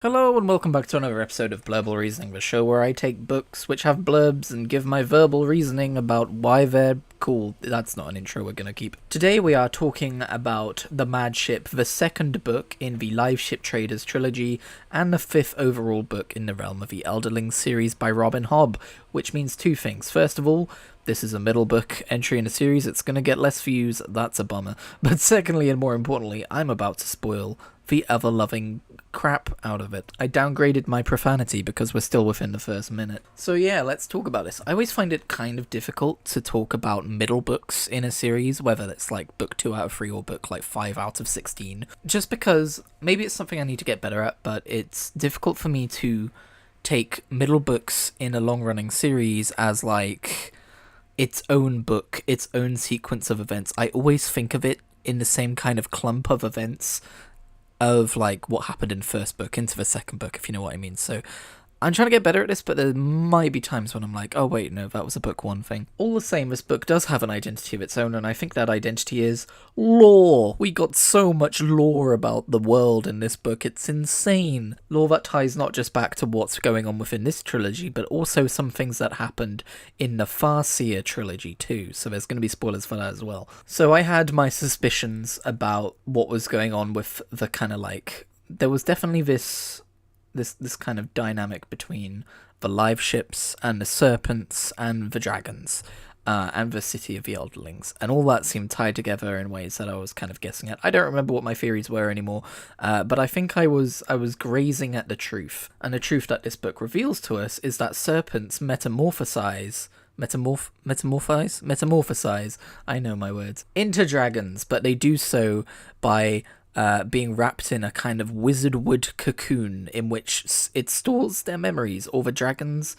Hello and welcome back to another episode of Blurble Reasoning, the show where I take books which have blurbs and give my verbal reasoning about why they're cool. That's not an intro we're gonna keep. Today we are talking about The Mad Ship, the second book in the Live Ship Traders trilogy, and the fifth overall book in the Realm of the Elderlings series by Robin Hobb, which means two things. First of all, this is a middle book entry in a series, it's gonna get less views, that's a bummer. But secondly, and more importantly, I'm about to spoil the ever-loving crap out of it. I downgraded my profanity because we're still within the first minute. So yeah, let's talk about this. I always find it kind of difficult to talk about middle books in a series, whether it's like book 2 out of 3 or book like 5 out of 16. Just because maybe it's something I need to get better at, but it's difficult for me to take middle books in a long-running series as like its own book, its own sequence of events. I always think of it in the same kind of clump of events of like what happened in the first book into the second book, if you know what I mean. So I'm trying to get better at this, but there might be times when I'm like, oh wait, no, that was a book 1 thing. All the same, this book does have an identity of its own, and I think that identity is lore. We got so much lore about the world in this book, it's insane. Lore that ties not just back to what's going on within this trilogy, but also some things that happened in the Farseer trilogy too, so there's going to be spoilers for that as well. So I had my suspicions about what was going on with the kind of like, there was definitely this kind of dynamic between the live ships and the serpents and the dragons, and the city of the Elderlings, and all that seemed tied together in ways that I was kind of guessing at. I don't remember what my theories were anymore, but I think I was grazing at the truth, and the truth that this book reveals to us is that serpents metamorphosize, I know my words, into dragons, but they do so by being wrapped in a kind of wizard wood cocoon in which it stores their memories. Or the dragons.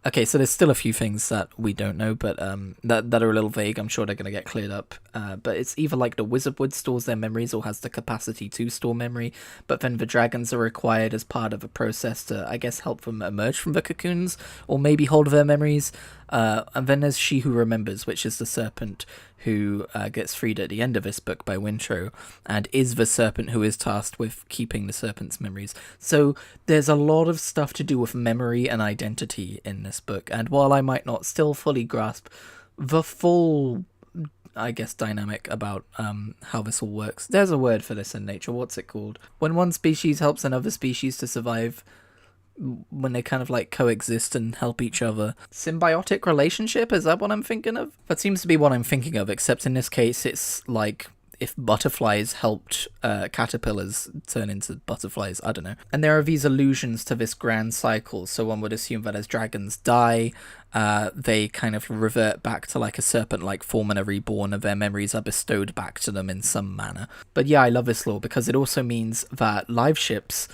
Okay, so there's still a few things that we don't know, but that are a little vague. I'm sure they're going to get cleared up. But it's either like the wizard wood stores their memories or has the capacity to store memory, but then the dragons are required as part of a process to, I guess, help them emerge from the cocoons, or maybe hold their memories. And then there's She Who Remembers, which is the serpent who gets freed at the end of this book by Wintro, and is the serpent who is tasked with keeping the serpent's memories. So there's a lot of stuff to do with memory and identity in this book, and while I might not still fully grasp the full, I guess, dynamic about how this all works, there's a word for this in nature. What's it called? When one species helps another species to survive, when they kind of like coexist and help each other. Symbiotic relationship, is that what I'm thinking of? That seems to be what I'm thinking of, except in this case it's like if butterflies helped caterpillars turn into butterflies, I don't know. And there are these allusions to this grand cycle, so one would assume that as dragons die, they kind of revert back to like a serpent-like form and are reborn, and their memories are bestowed back to them in some manner. But yeah, I love this lore because it also means that live ships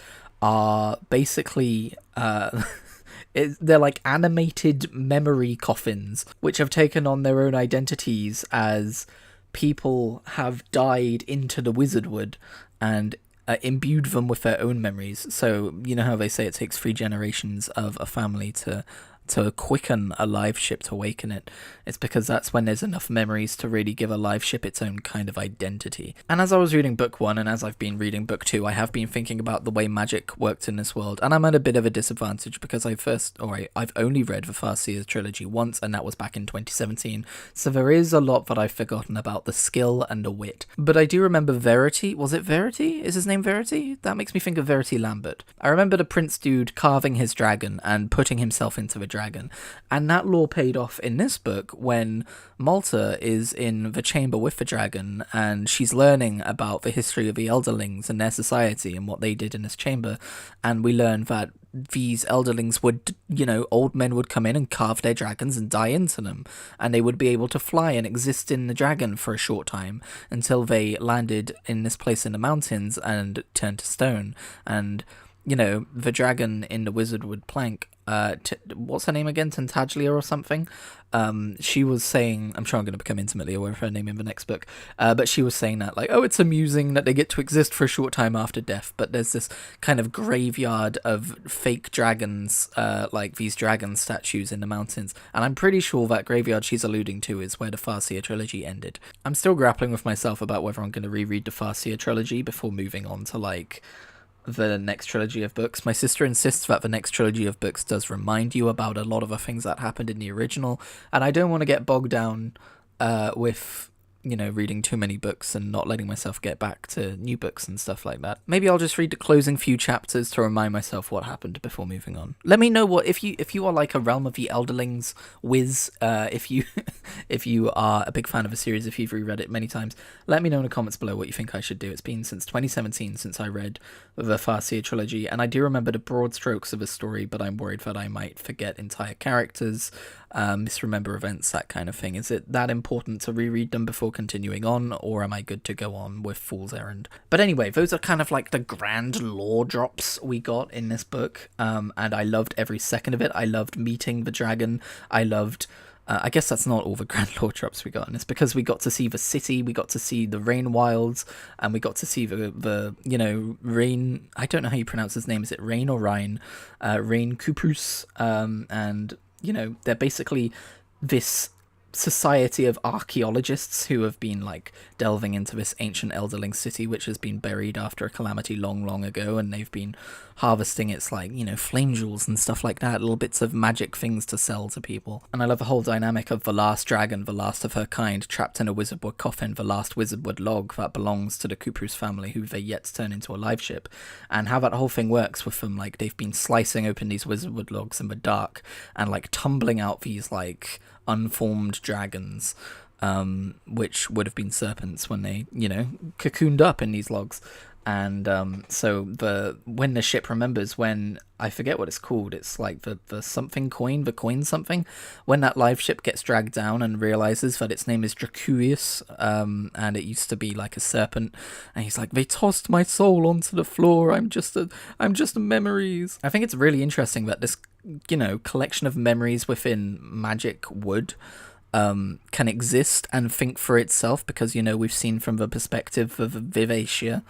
are basically they're like animated memory coffins which have taken on their own identities as people have died into the wizardwood and imbued them with their own memories. So you know how they say it takes 3 generations of a family to quicken a live ship, to awaken it. It's because that's when there's enough memories to really give a live ship its own kind of identity. And as I was reading book 1 and as I've been reading book 2, I have been thinking about the way magic worked in this world, and I'm at a bit of a disadvantage because I've only read the Farseer trilogy once, and that was back in 2017, so there is a lot that I've forgotten about the skill and the wit. But I do remember Verity. Was it Verity? Is his name Verity? That makes me think of Verity Lambert. I remember the prince dude carving his dragon and putting himself into the dragon, and that lore paid off in this book when Malta is in the chamber with the dragon and she's learning about the history of the Elderlings and their society and what they did in this chamber, and we learn that these Elderlings would, old men would come in and carve their dragons and die into them, and they would be able to fly and exist in the dragon for a short time until they landed in this place in the mountains and turned to stone. And the dragon in the Wizardwood plank, what's her name again? Tantaglia or something? She was saying, I'm sure I'm going to become intimately aware of her name in the next book, but she was saying that, like, oh, it's amusing that they get to exist for a short time after death, but there's this kind of graveyard of fake dragons, like these dragon statues in the mountains, and I'm pretty sure that graveyard she's alluding to is where the Farseer trilogy ended. I'm still grappling with myself about whether I'm going to reread the Farseer trilogy before moving on to, like, the next trilogy of books. My sister insists that the next trilogy of books does remind you about a lot of the things that happened in the original, and I don't want to get bogged down with reading too many books and not letting myself get back to new books and stuff like that. Maybe I'll just read the closing few chapters to remind myself what happened before moving on. Let me know what if you are like a Realm of the Elderlings whiz, if you if you are a big fan of a series, if you've reread it many times, let me know in the comments below what you think I should do. It's been since 2017 since I read the Farseer trilogy, and I do remember the broad strokes of a story, but I'm worried that I might forget entire characters, misremember events, that kind of thing. Is it that important to reread them before continuing on, or am I good to go on with Fool's Errand? But anyway, those are kind of like the grand lore drops we got in this book, and I loved every second of it. I loved meeting the dragon. I loved... I guess that's not all the grand lore drops we got, and it's because we got to see the city, we got to see the Rain Wilds, and we got to see the Rain... I don't know how you pronounce his name. Is it Rain or Rhine? Rain Kupus, and... they're basically this society of archaeologists who have been like delving into this ancient elderling city which has been buried after a calamity long ago, and they've been harvesting its flame jewels and stuff like that, little bits of magic things to sell to people. And I love the whole dynamic of the last dragon, the last of her kind, trapped in a wizardwood coffin, the last wizardwood log that belongs to the Kuprus family, who they yet to turn into a live ship, and how that whole thing works with them. Like, they've been slicing open these wizardwood logs in the dark and like tumbling out these like unformed dragons, which would have been serpents when they cocooned up in these logs. And so when the ship remembers, when I forget what it's called, it's like the something coin, the coin something, when that live ship gets dragged down and realizes that its name is Dracuius, and it used to be like a serpent, and he's like, they tossed my soul onto the floor, I'm just memories. I think it's really interesting that this collection of memories within magic wood can exist and think for itself, because we've seen from the perspective of Vivacia.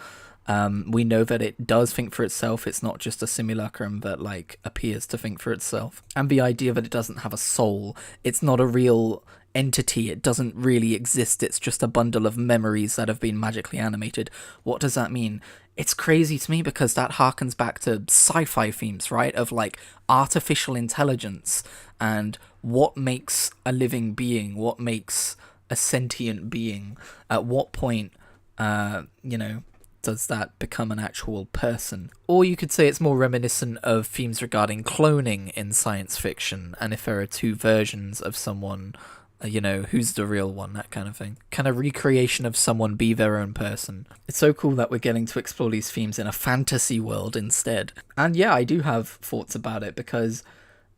We know that it does think for itself. It's not just a simulacrum that like appears to think for itself. And the idea that it doesn't have a soul, it's not a real entity, it doesn't really exist, it's just a bundle of memories that have been magically animated. What does that mean? It's crazy to me because that harkens back to sci-fi themes, right? Of like artificial intelligence and what makes a living being, what makes a sentient being. At what point, does that become an actual person? Or you could say it's more reminiscent of themes regarding cloning in science fiction, and if there are two versions of someone, who's the real one, that kind of thing. Can a recreation of someone be their own person? It's so cool that we're getting to explore these themes in a fantasy world instead. And yeah, I do have thoughts about it, because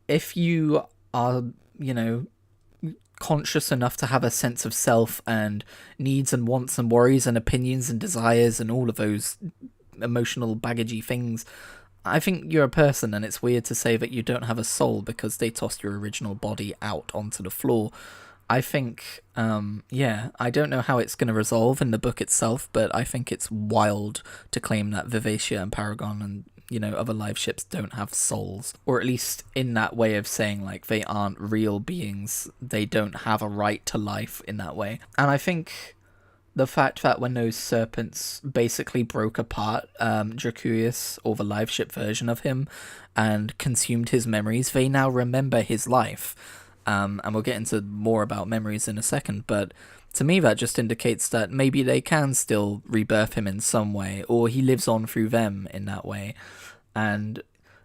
if you are, conscious enough to have a sense of self and needs and wants and worries and opinions and desires and all of those emotional baggagey things, I think you're a person, and it's weird to say that you don't have a soul because they tossed your original body out onto the floor. I think, I don't know how it's going to resolve in the book itself, but I think it's wild to claim that Vivacia and Paragon and other live ships don't have souls, or at least in that way of saying like they aren't real beings, they don't have a right to life in that way. And I think the fact that when those serpents basically broke apart Dracuius, or the live ship version of him, and consumed his memories, they now remember his life. And we'll get into more about memories in a second, but to me that just indicates that maybe they can still rebirth him in some way, or he lives on through them in that way. And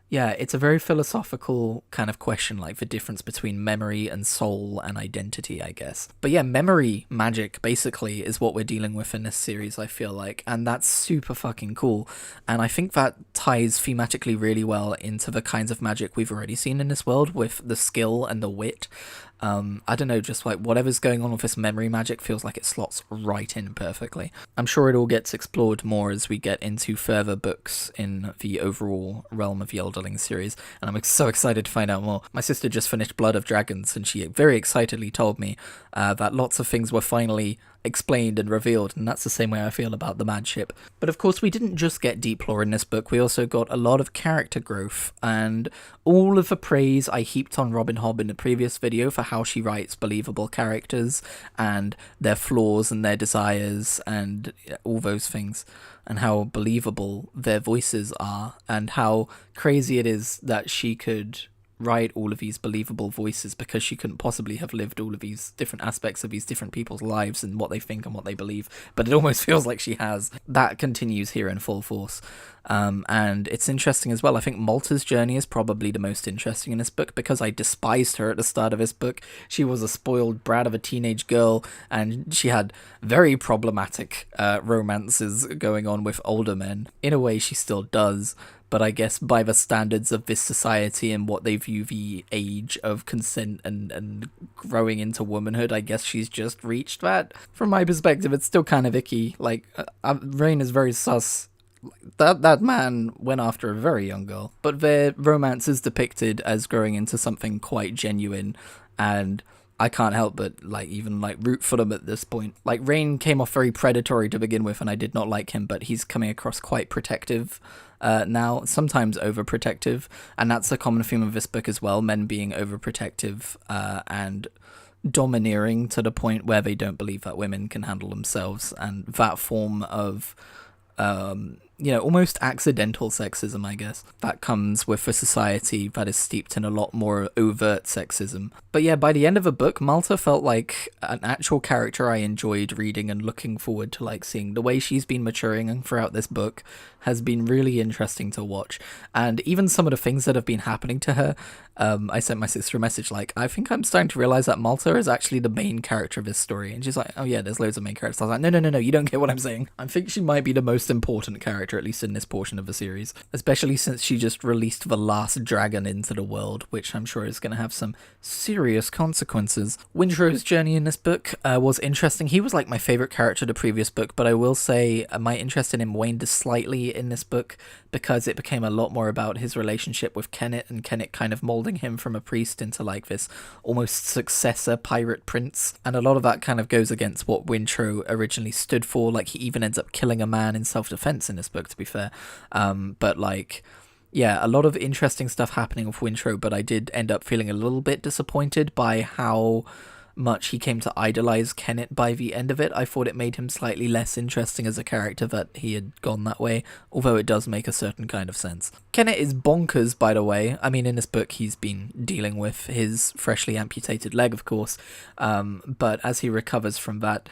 yeah, it's a very philosophical kind of question, like the difference between memory and soul and identity, I guess. But yeah, memory magic basically is what we're dealing with in this series, I feel like, and that's super fucking cool. And I think that ties thematically really well into the kinds of magic we've already seen in this world, with the skill and the wit. I don't know, just like whatever's going on with this memory magic feels like it slots right in perfectly. I'm sure it all gets explored more as we get into further books in the overall Realm of the Elderling series, and I'm so excited to find out more. My sister just finished Blood of Dragons, and she very excitedly told me that lots of things were finally explained and revealed, and that's the same way I feel about the Mad Ship. But of course, we didn't just get deep lore in this book, we also got a lot of character growth, and all of the praise I heaped on Robin Hobb in the previous video for how she writes believable characters, and their flaws and their desires, and all those things, and how believable their voices are, and how crazy it is that she could write all of these believable voices because she couldn't possibly have lived all of these different aspects of these different people's lives and what they think and what they believe, but it almost feels like she has. That continues here in full force. And it's interesting as well. I think Malta's journey is probably the most interesting in this book because I despised her at the start of this book. She was a spoiled brat of a teenage girl, and she had very problematic romances going on with older men. In a way, she still does, but I guess by the standards of this society and what they view the age of consent and growing into womanhood, I guess she's just reached that. From my perspective, it's still kind of icky. Like, Rain is very sus. That man went after a very young girl. But their romance is depicted as growing into something quite genuine, and I can't help but even root for them at this point. Like, Rain came off very predatory to begin with, and I did not like him, but he's coming across quite protective now, sometimes overprotective, and that's a common theme of this book as well, men being overprotective and domineering to the point where they don't believe that women can handle themselves, and that form of almost accidental sexism, I guess, that comes with a society that is steeped in a lot more overt sexism. But yeah, by the end of the book, Malta felt like an actual character I enjoyed reading and looking forward to seeing. The way she's been maturing throughout this book has been really interesting to watch, and even some of the things that have been happening to her, I sent my sister a message I think I'm starting to realize that Malta is actually the main character of this story, and she's like, oh yeah, there's loads of main characters. I was like, no, you don't get what I'm saying. I think she might be the most important character, at least in this portion of the series, especially since she just released the last dragon into the world, which I'm sure is going to have some serious consequences. Wintrow's journey in this book was interesting. He was my favorite character of the previous book, but I will say my interest in him waned slightly in this book because it became a lot more about his relationship with Kennet, and Kennet kind of molding him from a priest into this almost successor pirate prince, and a lot of that kind of goes against what Wintrow originally stood for. He even ends up killing a man in self-defense in this book, to be fair, but yeah, a lot of interesting stuff happening with Wintrow, but I did end up feeling a little bit disappointed by how much he came to idolize Kennet by the end of it. I thought it made him slightly less interesting as a character that he had gone that way, although it does make a certain kind of sense. Kennet is bonkers, by the way. I mean, in this book, he's been dealing with his freshly amputated leg, of course, but as he recovers from that,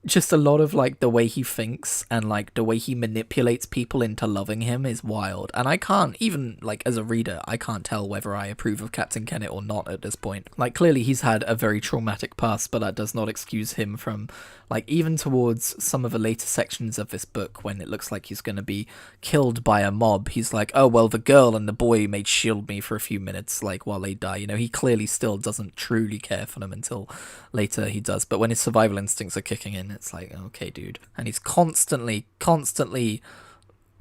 just a lot of the way he thinks and the way he manipulates people into loving him is wild, and I can't even as a reader, I can't tell whether I approve of Captain Kennet or not at this point. Clearly he's had a very traumatic past, but that does not excuse him from even towards some of the later sections of this book when it looks like he's going to be killed by a mob, he's oh well, the girl and the boy may shield me for a few minutes while they die. He clearly still doesn't truly care for them until later he does, but when his survival instincts are kicking in, it's okay, dude. And he's constantly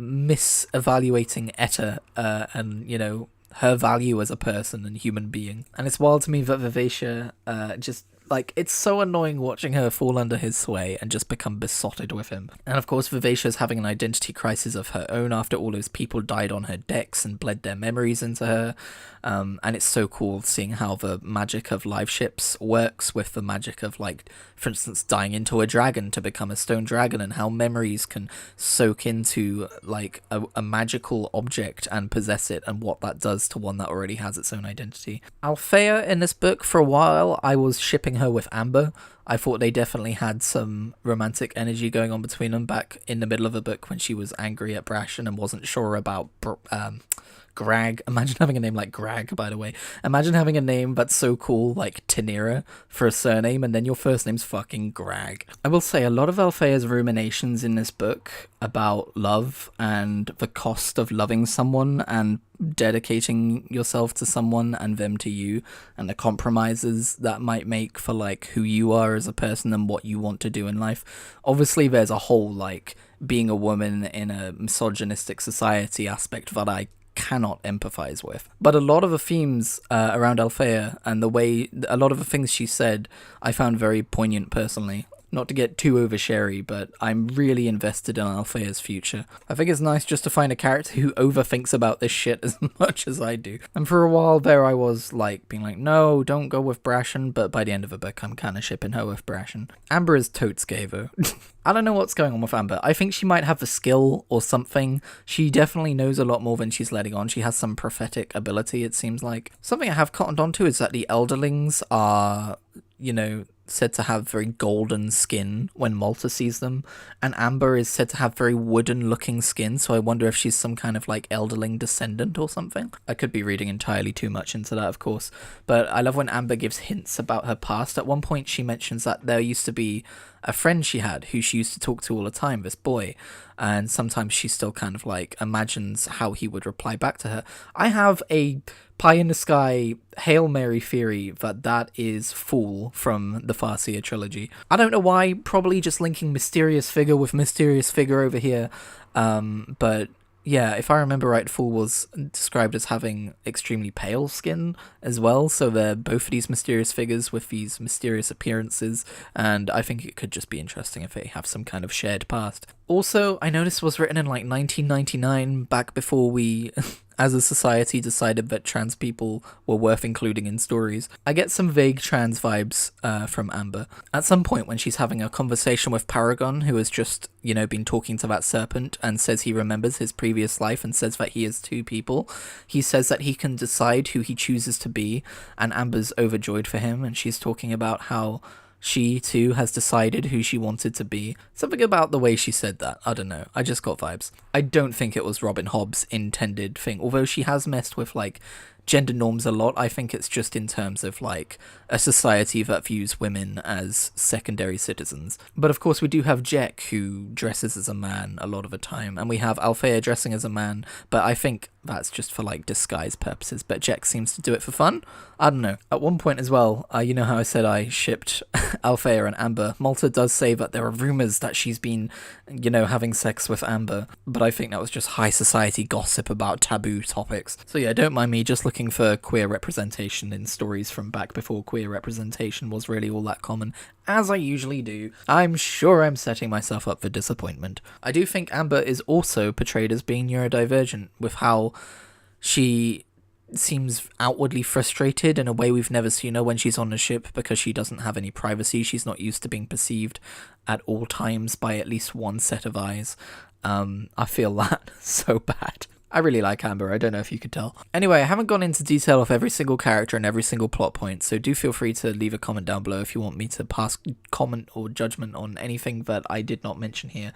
misevaluating Etta and her value as a person and human being. And it's wild to me that Vivacia just it's so annoying watching her fall under his sway and just become besotted with him. And of course, Vivacia's having an identity crisis of her own after all those people died on her decks and bled their memories into her. And it's so cool seeing how the magic of live ships works with the magic of, for instance, dying into a dragon to become a stone dragon, and how memories can soak into, a magical object and possess it, and what that does to one that already has its own identity. Althea in this book, for a while, I was shipping her with Amber. I thought they definitely had some romantic energy going on between them back in the middle of the book when she was angry at Brashen and wasn't sure about Grag. Imagine having a name like Grag, by the way. Imagine having a name that's so cool, like Tenira, for a surname, and then your first name's fucking Grag. I will say, a lot of Althea's ruminations in this book about love and the cost of loving someone and dedicating yourself to someone and them to you, and the compromises that might make for who you are as a person and what you want to do in life. Obviously there's a whole being a woman in a misogynistic society aspect that I cannot empathize with, but a lot of the themes around Althea and the way a lot of the things she said I found very poignant personally. Not to get too oversharey, but I'm really invested in Althea's future. I think it's nice just to find a character who overthinks about this shit as much as I do. And for a while there I was like being like, no, don't go with Brashen, but by the end of the book I'm kind of shipping her with Brashen. Amber is totes gay though. I don't know what's going on with Amber. I think she might have the skill or something. She definitely knows a lot more than she's letting on. She has some prophetic ability, it seems like. Something I have cottoned onto is that the Elderlings are, said to have very golden skin when Malta sees them, and Amber is said to have very wooden looking skin, so I wonder if she's some kind of like Elderling descendant or something. I could be reading entirely too much into that, of course, but I love when Amber gives hints about her past. At one point she mentions that there used to be a friend she had who she used to talk to all the time, this boy, and sometimes she still kind of like imagines how he would reply back to her. I have a pie in the sky Hail Mary theory that is Fool from the Farseer trilogy. I don't know why, probably just linking mysterious figure with mysterious figure over here, but yeah, if I remember right, Fool was described as having extremely pale skin as well, so they're both of these mysterious figures with these mysterious appearances, and I think it could just be interesting if they have some kind of shared past. Also, I noticed was written in like 1999, back before we as a society decided that trans people were worth including in stories. I get some vague trans vibes from Amber. At some point when she's having a conversation with Paragon, who has just, been talking to that serpent and says he remembers his previous life and says that he is two people, he says that he can decide who he chooses to be, and Amber's overjoyed for him, and she's talking about how she, too, has decided who she wanted to be. Something about the way she said that. I don't know. I just got vibes. I don't think it was Robin Hobb's intended thing. Although she has messed with, like, gender norms a lot, I think it's just in terms of, like, a society that views women as secondary citizens. But, of course, we do have Jack, who dresses as a man a lot of the time. And we have Althea dressing as a man. But I think that's just for, like, disguise purposes. But Jack seems to do it for fun. I don't know. At one point as well, you know how I said I shipped Althea and Amber? Malta does say that there are rumours that she's been, having sex with Amber. But I think that was just high society gossip about taboo topics. So yeah, don't mind me just looking for queer representation in stories from back before queer representation was really all that common, as I usually do. I'm sure I'm setting myself up for disappointment. I do think Amber is also portrayed as being neurodivergent, with how she seems outwardly frustrated in a way we've never seen her when she's on the ship, because she doesn't have any privacy. She's not used to being perceived at all times by at least one set of eyes. I feel that so bad. I really like Amber, I don't know if you could tell. Anyway, I haven't gone into detail of every single character and every single plot point, so do feel free to leave a comment down below if you want me to pass comment or judgment on anything that I did not mention here.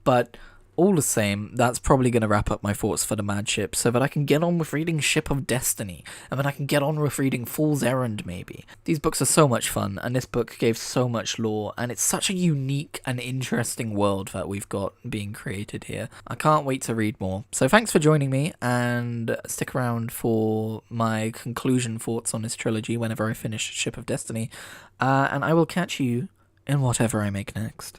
But all the same, that's probably going to wrap up my thoughts for the Mad Ship, so that I can get on with reading Ship of Destiny, and then I can get on with reading Fool's Errand, maybe. These books are so much fun, and this book gave so much lore, and it's such a unique and interesting world that we've got being created here. I can't wait to read more. So thanks for joining me, and stick around for my conclusion thoughts on this trilogy whenever I finish Ship of Destiny, and I will catch you in whatever I make next.